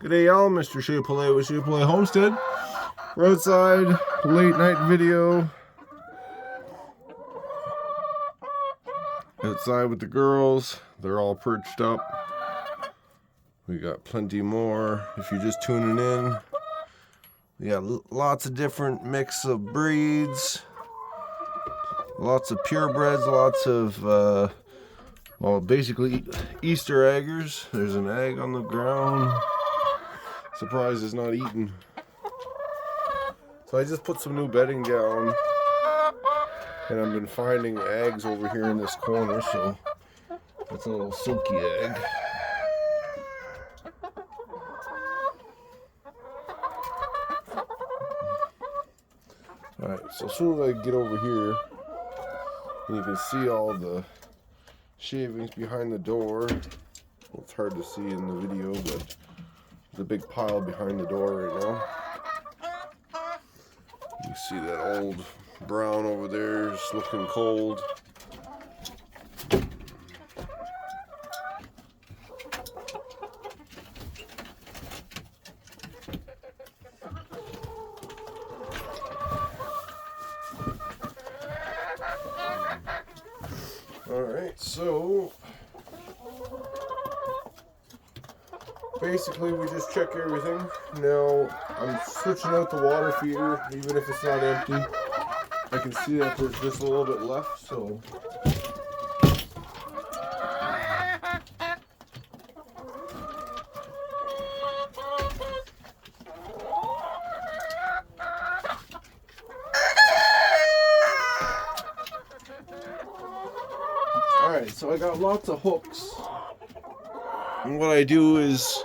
G'day y'all, Mr. Shapole with Shapole Homestead. Roadside late night video. Outside with the girls. They're all perched up. We got plenty more. If you're just tuning in, we got lots of different mix of breeds. Lots of purebreds, lots of well, basically Easter eggers. There's an egg on the ground. Surprised it's not eaten. So I just put some new bedding down, and I've been finding eggs over here in this corner. So that's a little silky egg. Alright, so as soon as I get over here, and you can see all the shavings behind the door. Well, it's hard to see in the video, but there's a big pile behind the door right now. You see that old brown over there just looking cold. Alright, so basically we just check everything. Now I'm switching out the water feeder, even if it's not empty. I can see that there's just a little bit left, so alright, so I got lots of hooks. And what I do is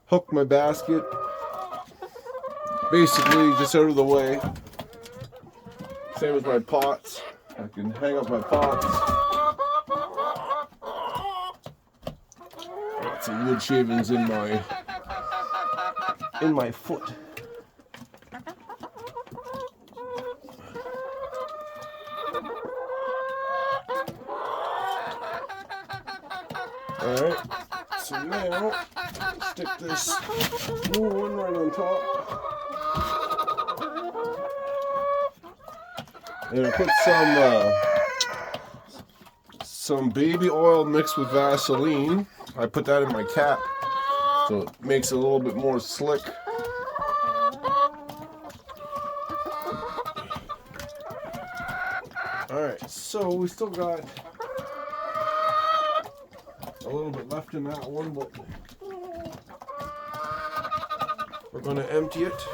hook my basket basically just out of the way. Same as my pots. I can hang up my pots. Got some wood shavings in my foot. Alright, so now stick this new one right on top. And I put some baby oil mixed with Vaseline. I put that in my cap, so it makes it a little bit more slick. Alright, so we still got a little bit left in that one, but we're going to empty it.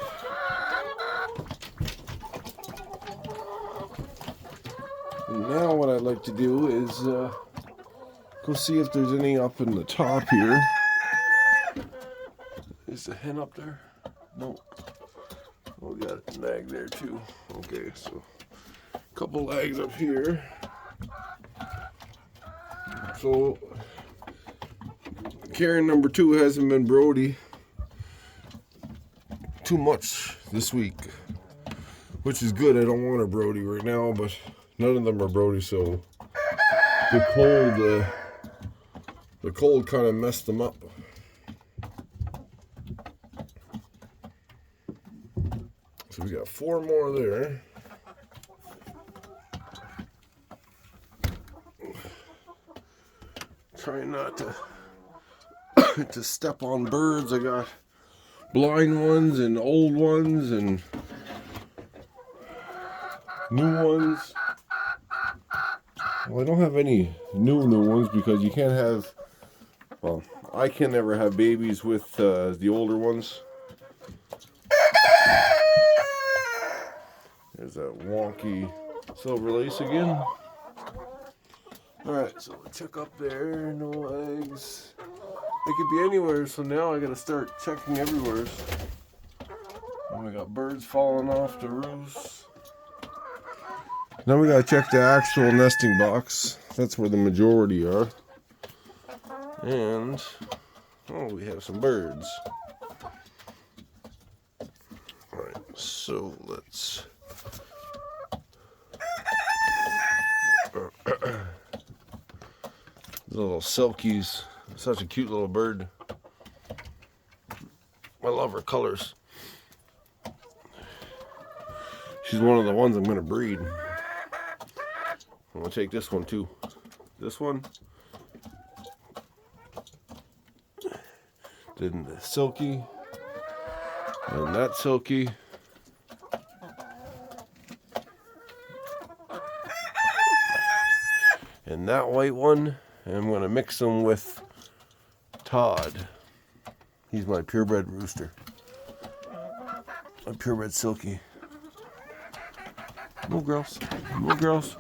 And now what I'd like to do is go see if there's any up in the top here. Is the hen up there? No. Oh, we got an egg there too. Okay, so a couple eggs up here. So Karen number 2 hasn't been Brody too much this week, which is good. I don't want a Brody right now, but none of them are Brody, so the cold kind of messed them up. So we got 4 more there. Trying not to step on birds. I got blind ones and old ones and new ones. Well, I don't have any new ones because you can't have, well, I can never have babies with the older ones. There's that wonky silver lace again. Alright, so we'll check up there, no eggs. They could be anywhere, so now I gotta start checking everywhere. And we got birds falling off the roofs. Now we gotta check the actual nesting box. That's where the majority are. And, oh, we have some birds. Alright, so let's Little Silkies, such a cute little bird. I love her colors. She's one of the ones I'm going to breed. I'm going to take this one too. This one. Then the Silky. And that Silky. And that white one. And I'm going to mix them with Todd. He's my purebred rooster. A purebred Silky. Move, girls. Move, girls.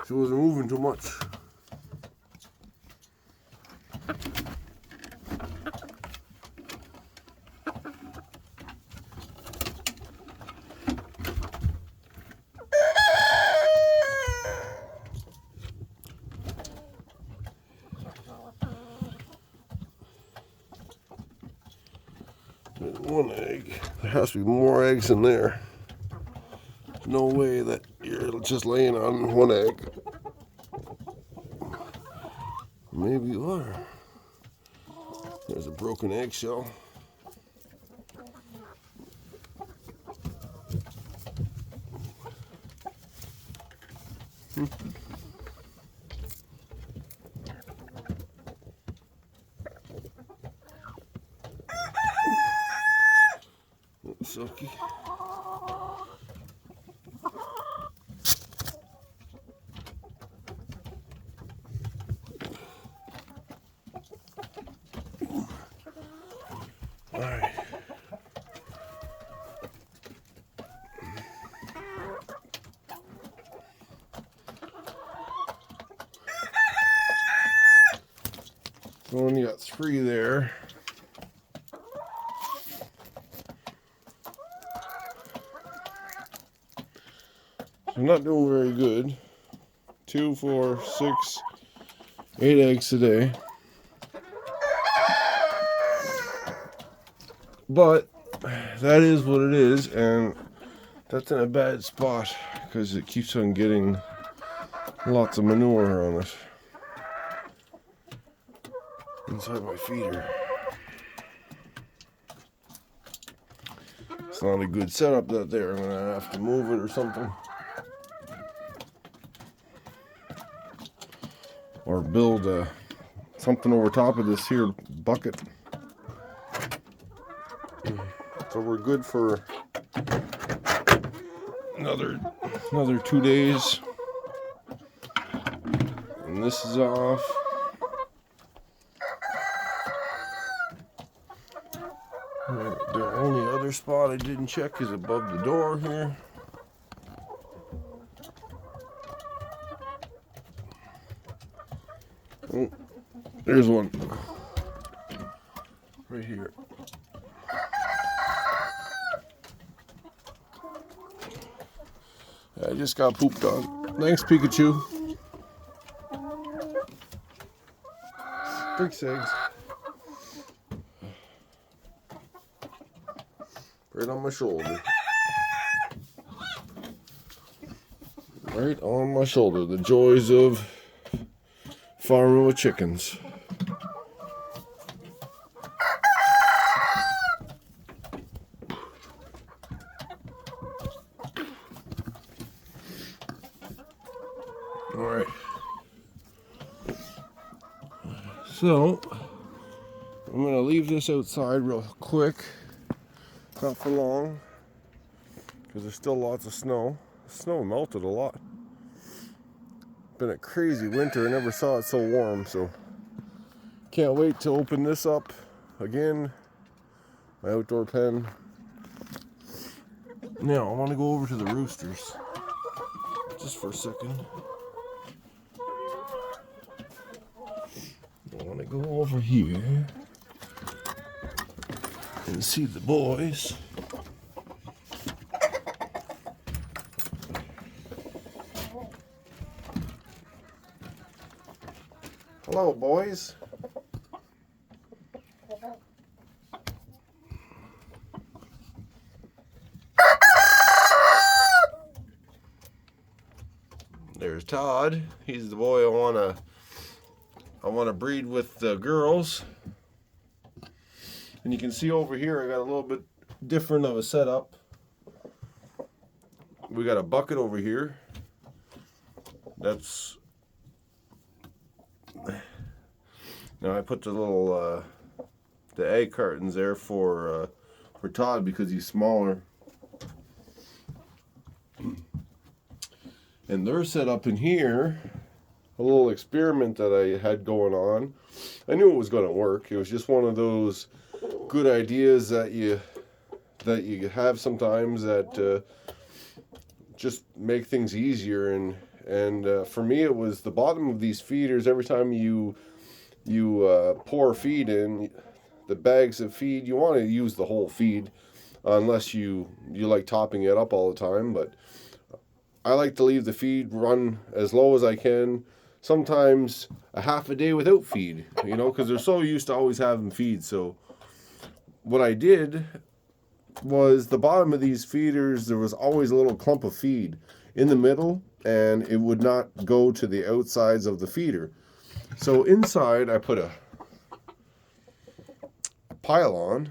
She wasn't moving too much. There's one egg. There has to be more eggs in there. No way that you're just laying on one egg. Maybe you are. There's a broken eggshell. Silky. All right. So when you got 3 there. I'm not doing very good. 2, 4, 6, 8 eggs today. But that is what it is, and that's in a bad spot because it keeps on getting lots of manure on it inside my feeder. It's not a good setup that there. I'm gonna have to move it or something. Or build something over top of this here bucket. So we're good for another 2 days. And this is off. The only other spot I didn't check is above the door here. Oh, there's one right here. I just got pooped on. Thanks, Pikachu. 6 eggs. Right on my shoulder. Right on my shoulder. The joys of farming with chickens. All right. So I'm gonna leave this outside real quick. Not for long, because there's still lots of snow. The snow melted a lot. Been a crazy winter. I never saw it so warm, so can't wait to open this up again. My outdoor pen. Now I want to go over to the roosters just for a second. I want to go over here and see the boys. Hello, boys. There's Todd. He's the boy I wanna breed with the girls. And you can see over here I got a little bit different of a setup. We got a bucket over here. That's now I put the little the egg cartons there for Todd because he's smaller. And they're set up in here, a little experiment that I had going on. I knew it was going to work. It was just one of those good ideas that you have sometimes that just make things easier. And for me, it was the bottom of these feeders. Every time you pour feed in, the bags of feed, you want to use the whole feed, unless you like topping it up all the time. But I like to leave the feed run as low as I can. Sometimes a half a day without feed, because they're so used to always having feed. So what I did was the bottom of these feeders, there was always a little clump of feed in the middle, and it would not go to the outsides of the feeder. So inside I put a pylon,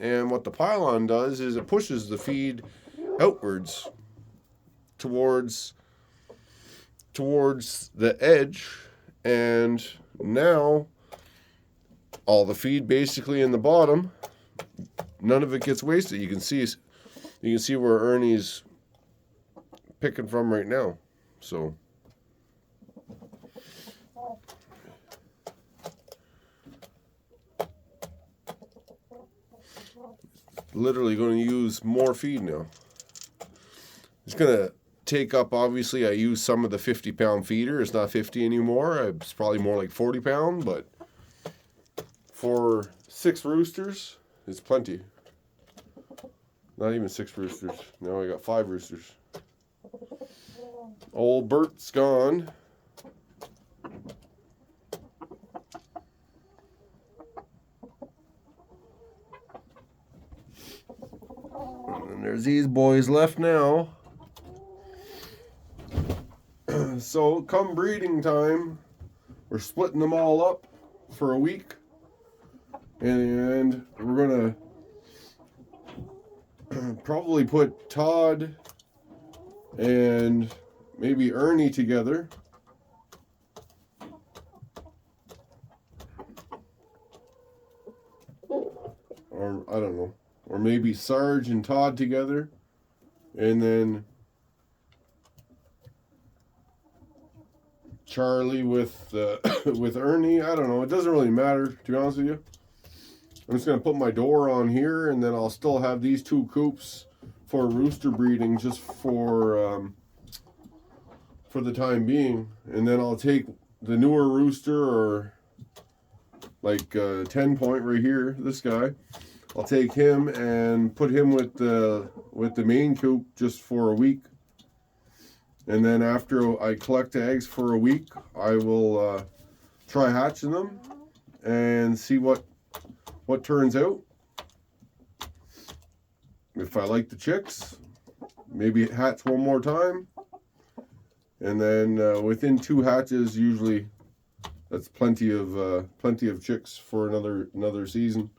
and what the pylon does is it pushes the feed outwards towards the edge, and now all the feed basically in the bottom, none of it gets wasted. You can see where Ernie's picking from right now. So literally going to use more feed now. It's going to take up, obviously, I use some of the 50-pound feeder. It's not 50 anymore. It's probably more like 40-pound, but for 6 roosters, it's plenty. Not even 6 roosters. Now I got 5 roosters. Old Bert's gone. And there's these boys left now. So come breeding time, we're splitting them all up for a week, and we're gonna probably put Todd and maybe Ernie together. Or I don't know. Or maybe Sarge and Todd together. And then Charlie with with Ernie. I don't know. It doesn't really matter, to be honest with you. I'm just going to put my door on here, and then I'll still have these 2 coops for rooster breeding just for the time being. And then I'll take the newer rooster, or like 10 point right here, this guy. I'll take him and put him with the main coop just for a week. And then after I collect eggs for a week, I will try hatching them and see what turns out. If I like the chicks, maybe hatch one more time. And then within 2 hatches, usually that's plenty of chicks for another season.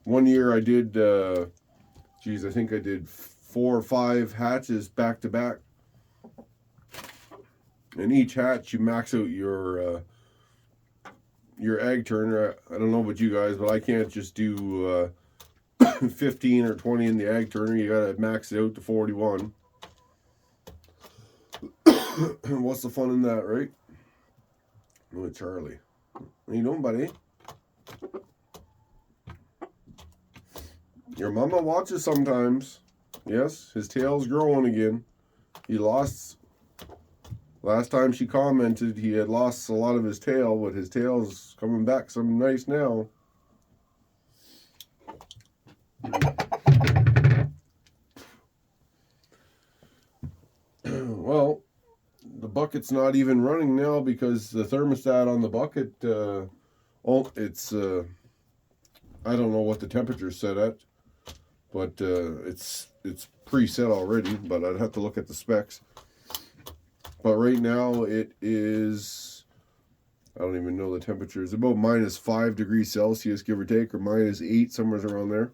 One year I did, I think I did 4 or 5 hatches back to back. And each hatch you max out your egg turner. I don't know about you guys, but I can't just do 15 or 20 in the egg turner. You gotta max it out to 41. What's the fun in that, right? Look at Charlie. How you doing, buddy? Your mama watches sometimes. Yes, his tail's growing again. He lost. Last time she commented, he had lost a lot of his tail, but his tail's coming back some nice now. Well, the bucket bucket's not even running now because the thermostat on the bucket, it's I don't know what the temperature's set at, but it's preset already. But I'd have to look at the specs. But right now it is, I don't even know the temperature. It's about -5 degrees Celsius, give or take, or -8, somewhere around there.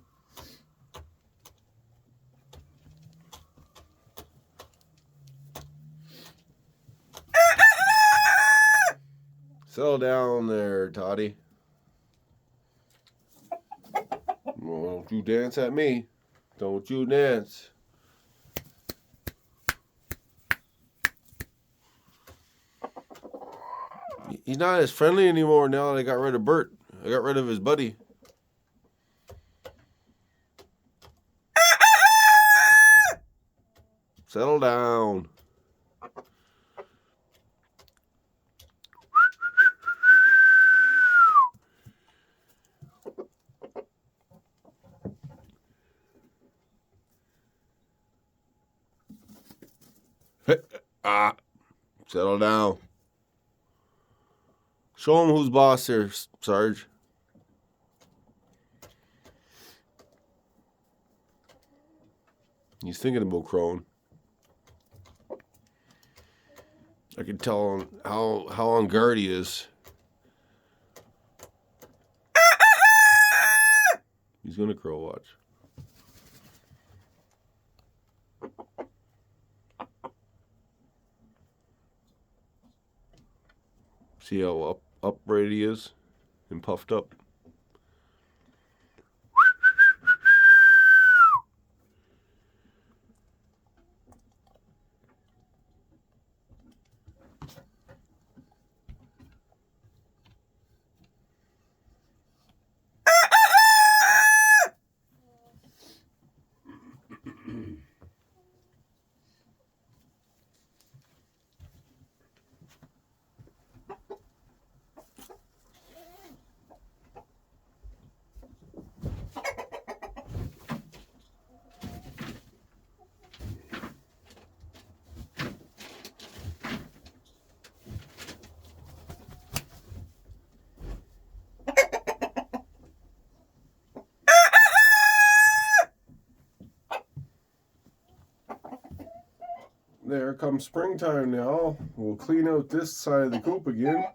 Settle down there, Toddy. Well, don't you dance at me. Don't you dance. He's not as friendly anymore now that I got rid of Bert. I got rid of his buddy. Settle down. Settle down. Show him who's boss here, Sarge. He's thinking about crowing. I can tell how on guard he is. He's gonna crow, watch. See how upright he is and puffed up. There comes springtime now. We'll clean out this side of the coop again.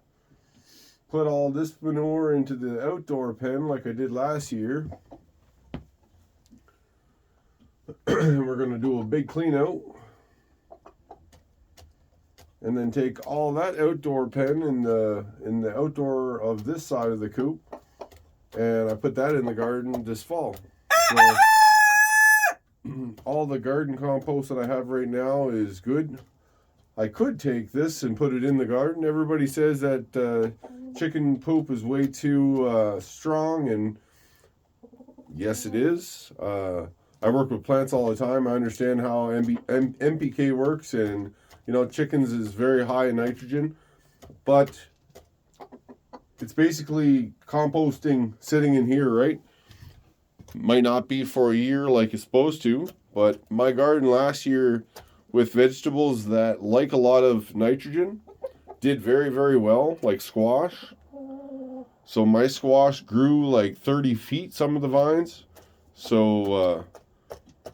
Put all this manure into the outdoor pen like I did last year. We're going to do a big clean out. And then take all that outdoor pen in the outdoor of this side of the coop. And I put that in the garden this fall. So, all the garden compost that I have right now is good. I could take this and put it in the garden. Everybody says that chicken poop is way too strong, and yes, it is. I work with plants all the time. I understand how NPK works, and you know, chickens is very high in nitrogen, but it's basically composting sitting in here, right? Might not be for a year like it's supposed to, but my garden last year with vegetables that like a lot of nitrogen did very, very well, like squash. So my squash grew like 30 feet, some of the vines. So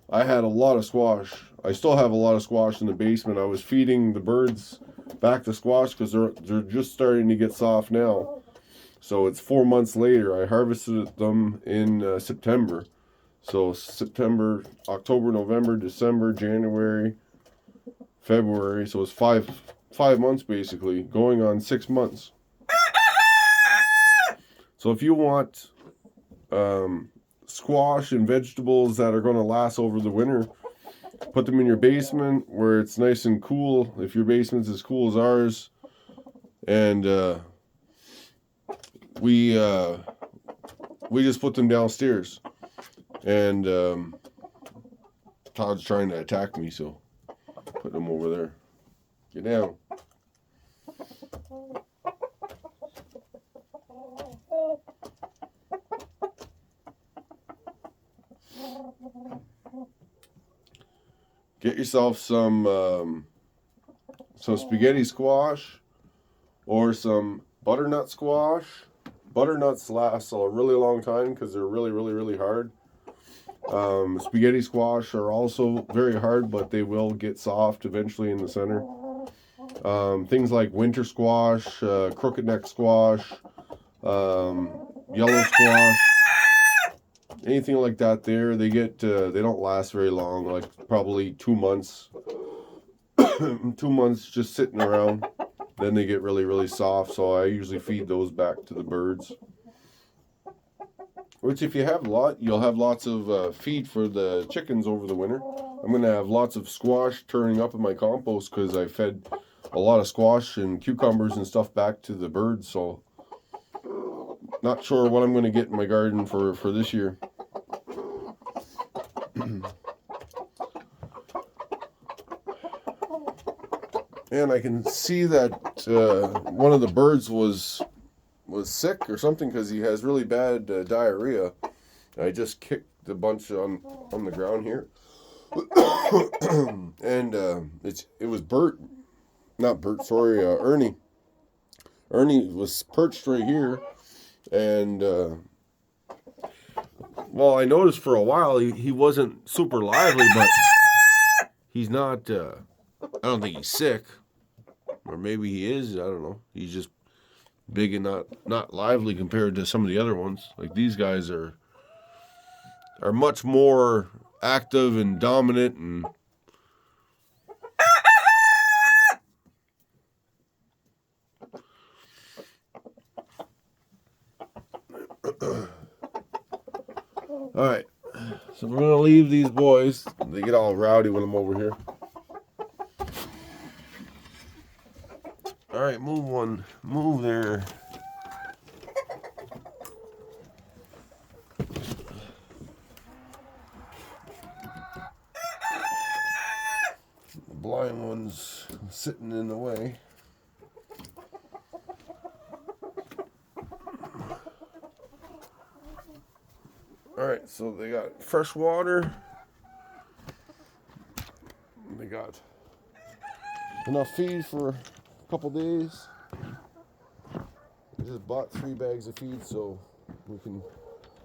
I had a lot of squash. I still have a lot of squash in the basement. I was feeding the birds back to squash because they're just starting to get soft now. So it's 4 months later. I harvested them in September. So September, October, November, December, January, February. So it's five months basically, going on 6 months. So if you want squash and vegetables that are going to last over the winter, put them in your basement where it's nice and cool. If your basement's as cool as ours, and we just put them downstairs, and Todd's trying to attack me, so put them over there. Get down. Get yourself some some spaghetti squash or some butternut squash. Butternuts last a really long time because they're really hard. Spaghetti squash are also very hard, but they will get soft eventually in the center. Things like winter squash, crooked neck squash, yellow squash, anything like that. They don't last very long, like probably 2 months. 2 months just sitting around. Then they get really soft, so I usually feed those back to the birds. Which, if you have a lot, you'll have lots of feed for the chickens over the winter. I'm going to have lots of squash turning up in my compost because I fed a lot of squash and cucumbers and stuff back to the birds. So, not sure what I'm going to get in my garden for this year. And I can see that one of the birds was sick or something because he has really bad diarrhea. I just kicked a bunch on the ground here. And it was Bert. Not Bert, sorry, Ernie. Ernie was perched right here. And, well, I noticed for a while he wasn't super lively, but he's not, I don't think he's sick. Or maybe he is, I don't know. He's just big and not lively compared to some of the other ones. Like these guys are much more active and dominant and all right, so we're gonna leave these boys. They get all rowdy when I'm over here. All right, move there. The blind one's sitting in the way. All right, so they got fresh water. They got enough feed for a couple days. I just bought 3 bags of feed, so we can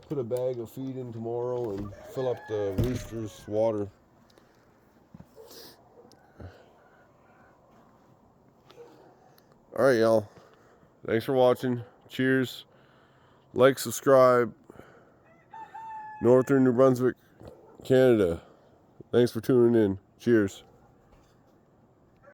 put a bag of feed in tomorrow and fill up the roosters' water. All right, y'all. Thanks for watching. Cheers. Like, subscribe. Northern New Brunswick, Canada. Thanks for tuning in. Cheers.